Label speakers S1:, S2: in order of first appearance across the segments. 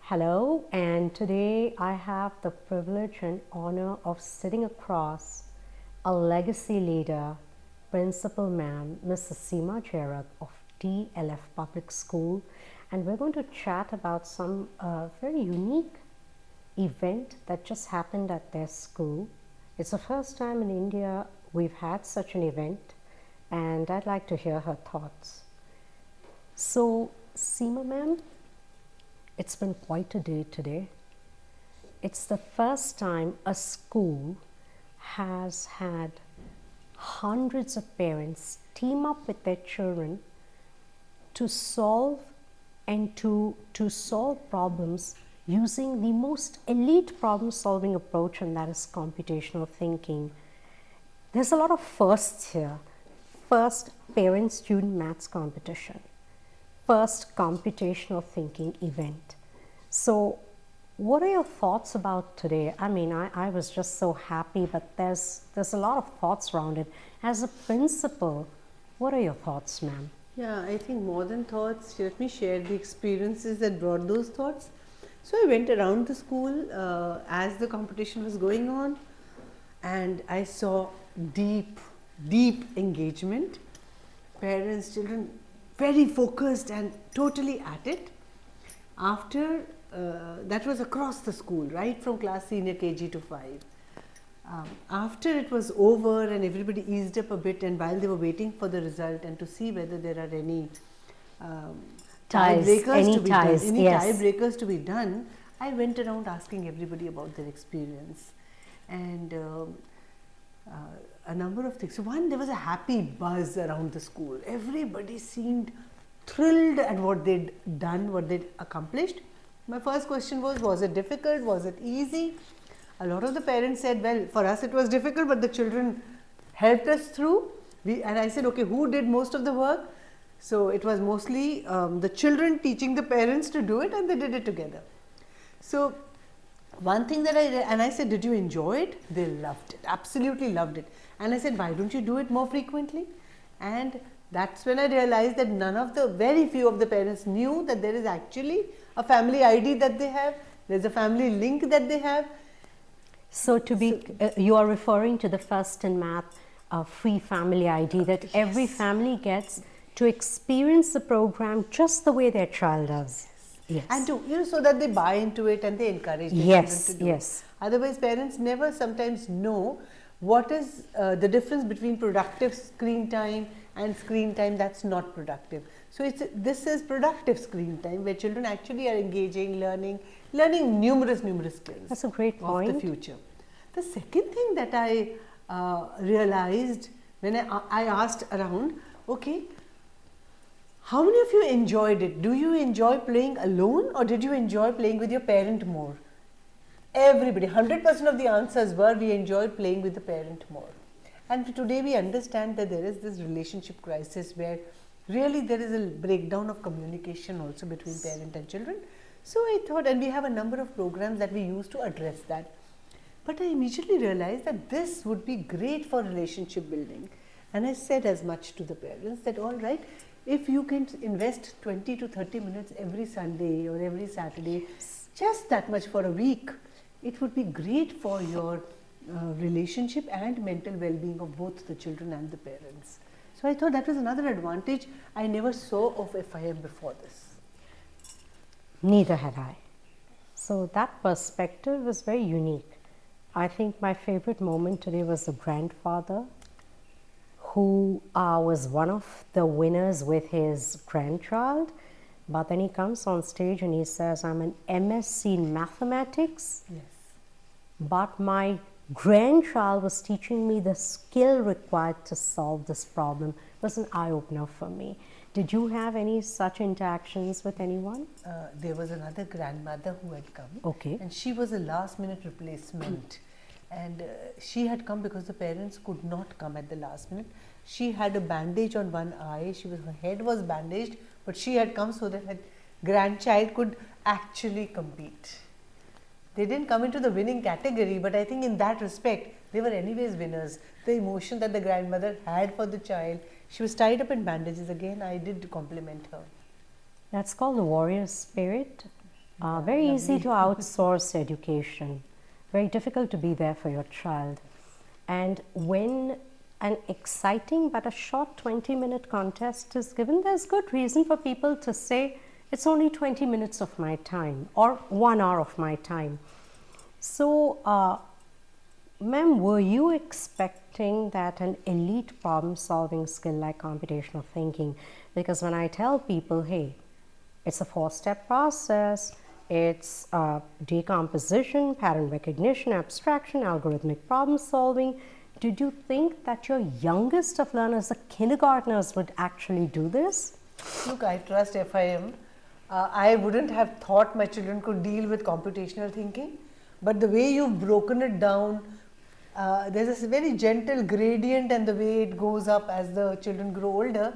S1: Hello, and today I have the privilege and honor of sitting across a legacy leader, Principal Ma'am, Mrs. Seema Jerath of DLF Public School, and we're going to chat about some very unique event that just happened at their school. It's the first time in India we've had such an event, and I'd like to hear her thoughts. So, Seema Ma'am, it's been quite a day today. It's the first time a school has had hundreds of parents team up with their children to solve solve problems using the most elite problem solving approach, and that is computational thinking. There's a lot of firsts here. First, parent student maths competition. First computational thinking event. So what are your thoughts about today? I mean, I was just so happy, but there's a lot of thoughts around it. As a principal, what are your thoughts, ma'am?
S2: Yeah, I think more than thoughts, let me share the experiences that brought those thoughts. So I went around the school as the competition was going on, and I saw deep engagement. Parents, children, very focused and totally at it. After that was across the school, right from class senior KG to 5. After it was over and everybody eased up a bit, and while they were waiting for the result and to see whether there are any tiebreakers to be done, I went around asking everybody about their experience, and a number of things. So one, there was a happy buzz around the school. Everybody seemed thrilled at what they'd done, what they'd accomplished. My first question was it difficult? Was it easy? A lot of the parents said, well, for us it was difficult, but the children helped us through. And I said, okay, who did most of the work? So it was mostly the children teaching the parents to do it, and they did it together. So one thing that I said, did you enjoy it? They loved it, absolutely loved it. And I said, why don't you do it more frequently? And that's when I realized that very few of the parents knew that there is actually a family ID that they have, there's a family link that they have.
S1: So you are referring to the First in Math free family ID that yes, every family gets to experience the program just the way their child does. Yes.
S2: And to, so that they buy into it and they encourage their children to do it. Otherwise, parents never sometimes know what is the difference between productive screen time and screen time that's not productive. So this is productive screen time where children actually are engaging, learning numerous skills.
S1: That's a great point.
S2: Of the future. The second thing that I realized when I asked around, okay, how many of you enjoyed it? Do you enjoy playing alone, or did you enjoy playing with your parent more? Everybody, 100% of the answers were we enjoyed playing with the parent more. And today we understand that there is this relationship crisis where really there is a breakdown of communication also between parent and children. So I thought, and we have a number of programs that we use to address that. But I immediately realized that this would be great for relationship building. And I said as much to the parents that, all right, if you can invest 20 to 30 minutes every Sunday or every Saturday, just that much for a week, it would be great for your relationship and mental well-being of both the children and the parents. So I thought that was another advantage I never saw of FIM before this.
S1: Neither had I. So that perspective was very unique. I think my favorite moment today was the grandfather who was one of the winners with his grandchild, but then he comes on stage and he says, I'm an MSc in mathematics,
S2: yes,
S1: but my grandchild was teaching me the skill required to solve this problem. It was an eye-opener for me. Did you have any such interactions with anyone?
S2: There was another grandmother who had come,
S1: okay,
S2: and she was a last-minute replacement. And she had come because the parents could not come at the last minute. She had a bandage on one eye, her head was bandaged, but she had come so that her grandchild could actually compete. They didn't come into the winning category, but I think in that respect, they were anyways winners. The emotion that the grandmother had for the child, she was tied up in bandages again. I did compliment her.
S1: That's called the warrior spirit. Very easy to outsource education, very difficult to be there for your child. And when an exciting but a short 20-minute contest is given, there's good reason for people to say, it's only 20 minutes of my time or 1 hour of my time. So, ma'am, were you expecting that an elite problem-solving skill like computational thinking? Because when I tell people, hey, it's a 4-step process, it's decomposition, pattern recognition, abstraction, algorithmic problem solving. Did you think that your youngest of learners, the kindergartners, would actually do this?
S2: Look, I trust FIM. I wouldn't have thought my children could deal with computational thinking, but the way you've broken it down, there's this very gentle gradient and the way it goes up as the children grow older.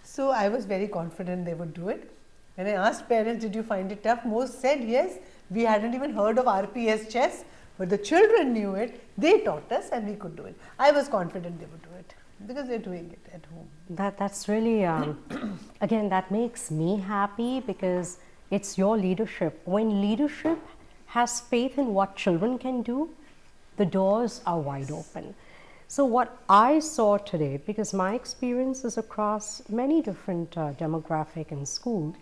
S2: So I was very confident they would do it. When I asked parents, did you find it tough? Most said yes. We hadn't even heard of RPS chess, but the children knew it. They taught us and we could do it. I was confident they would do it because they're doing it at home.
S1: That's really, again, that makes me happy because it's your leadership. When leadership has faith in what children can do, the doors are wide open. So what I saw today, because my experience is across many different demographic and school,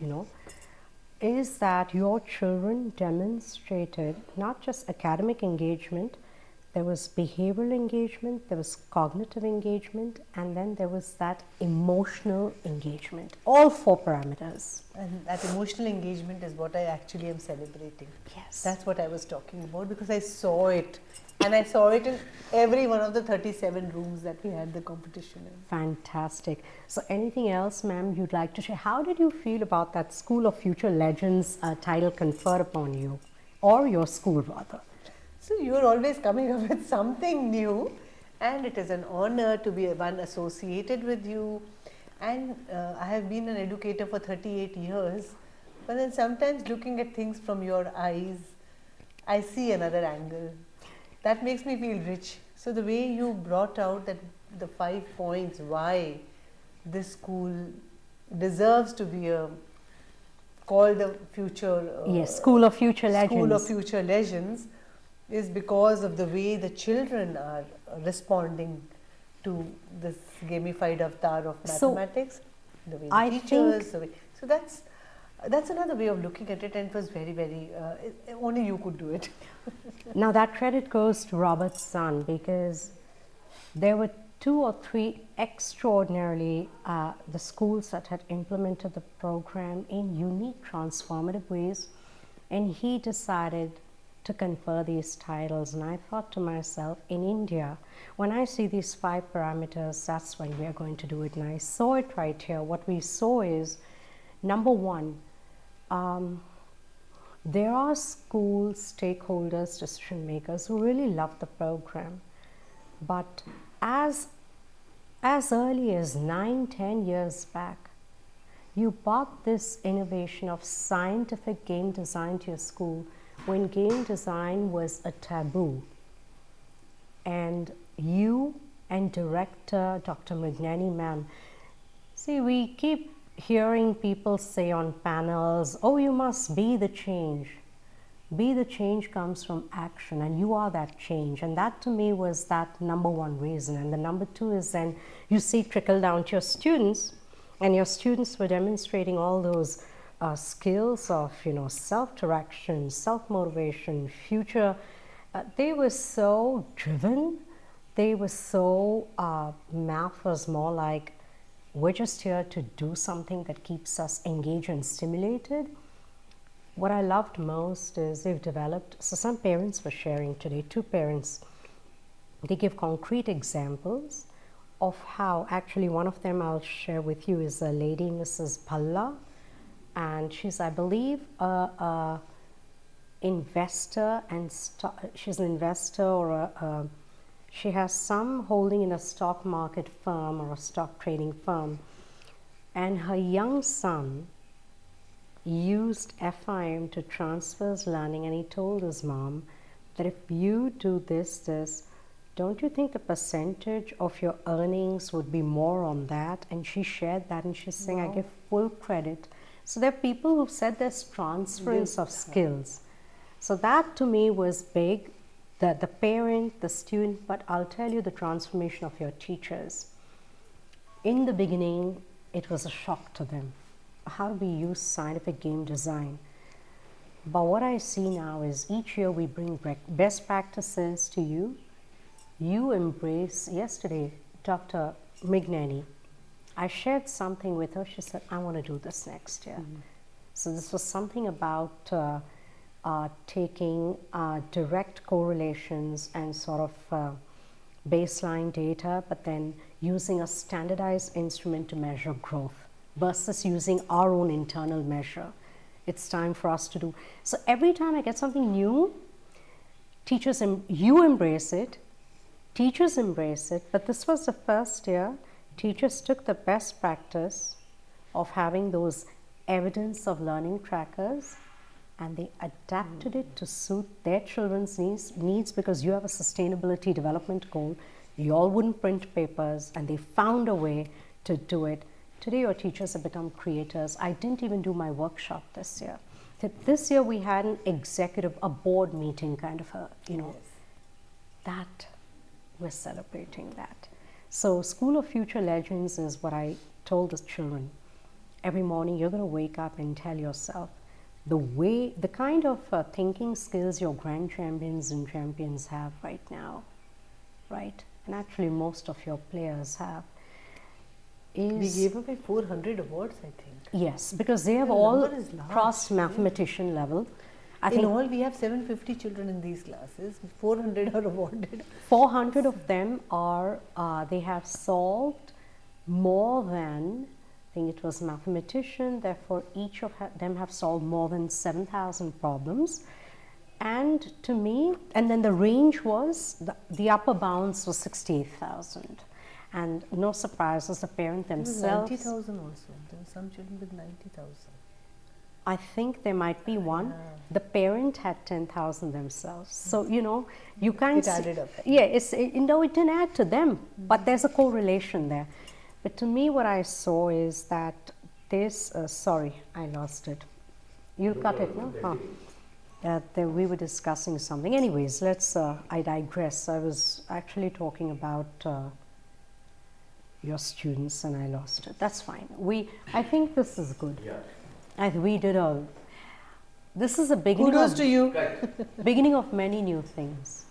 S1: is that your children demonstrated not just academic engagement, there was behavioral engagement, there was cognitive engagement, and then there was that emotional engagement, all 4 parameters.
S2: And that emotional engagement is what I actually am celebrating.
S1: Yes.
S2: That's what I was talking about because I saw it. And I saw it in every one of the 37 rooms that we had the competition in.
S1: Fantastic. So anything else, ma'am, you'd like to share? How did you feel about that School of Future Legends title conferred upon you, or your school rather?
S2: So you're always coming up with something new, and it is an honor to be one associated with you. And I have been an educator for 38 years, but then sometimes looking at things from your eyes, I see another angle. That makes me feel rich. So the way you brought out that the 5 points why this school deserves to be called the future
S1: yes, School of Future Legends.
S2: School of Future Legends is because of the way the children are responding to this gamified avatar of mathematics, the way the teachers, so that's another way of looking at it, and it was very, very, only you could do it.
S1: Now that credit goes to Robert's son, because there were 2 or 3 extraordinarily the schools that had implemented the program in unique transformative ways, and he decided to confer these titles. And I thought to myself, in India, when I see these 5 parameters, that's when we are going to do it. And I saw it right here. What we saw is, number 1, there are school stakeholders, decision makers who really love the program, but as early as 9-10 years back, you brought this innovation of scientific game design to your school when game design was a taboo. And you and director Dr. Magnani ma'am, see, we keep hearing people say on panels, oh, you must be the change. Be the change comes from action, and you are that change. And that to me was that number 1 reason. And the number 2 is then you see trickle down to your students, and your students were demonstrating all those skills of self-direction, self-motivation, future. They were so driven. They were so, math was more like, we're just here to do something that keeps us engaged and stimulated. What I loved most is they've developed, so some parents were sharing today, 2 parents, they give concrete examples of how, actually one of them I'll share with you is a lady, Mrs. Bhalla, and she's, I believe, a investor, and she's an investor or she has some holding in a stock market firm or a stock trading firm, and her young son used FIM to transfer his learning, and he told his mom that if you do this, don't you think the percentage of your earnings would be more on that? And she shared that, and she's saying, wow, I give full credit So there are people who've said there's transference of skills. So that to me was big, the parent, the student, but I'll tell you the transformation of your teachers. In the beginning, it was a shock to them. How do we use scientific game design? But what I see now is each year we bring best practices to you. You embrace. Yesterday, Dr. Mignani, I shared something with her. She said, I want to do this next year. So this was something about taking direct correlations and sort of baseline data, but then using a standardized instrument to measure growth versus using our own internal measure. It's time for us to do. So every time I get something new, teachers, you embrace it, teachers embrace it, but this was the first year teachers took the best practice of having those evidence of learning trackers and they adapted it to suit their children's needs because you have a sustainability development goal. You all wouldn't print papers and they found a way to do it. Today your teachers have become creators. I didn't even do my workshop this year. This year we had an executive, a board meeting kind of a, that we're celebrating that. So School of Future Legends is what I told the children. Every morning you're going to wake up and tell yourself the kind of thinking skills your grand champions and champions have right now, right? And actually most of your players have.
S2: We gave away 400 awards, I think.
S1: Yes, because they have all crossed mathematician level.
S2: In all, we have 750 children in these classes. 400 are awarded.
S1: 400 of them are, they have solved more than, I think it was mathematician, therefore each of them have solved more than 7,000 problems. And to me, and then the range was, the upper bounds was 68,000. And no surprises, the parent themselves.
S2: 90,000 also. There were some children with 90,000.
S1: I think there might be one. Yeah. The parent had 10,000 themselves. So, you can't.
S2: It added up.
S1: Yeah, it didn't add to them, but there's a correlation there. But to me, what I saw is that this, sorry, I lost it. You cut it, no? We were discussing something. Anyways, I digress. I was actually talking about your students and I lost it. That's fine. I think this is good.
S3: Yeah.
S1: This is a beginning.
S2: Kudos to you.
S1: Beginning of many new things.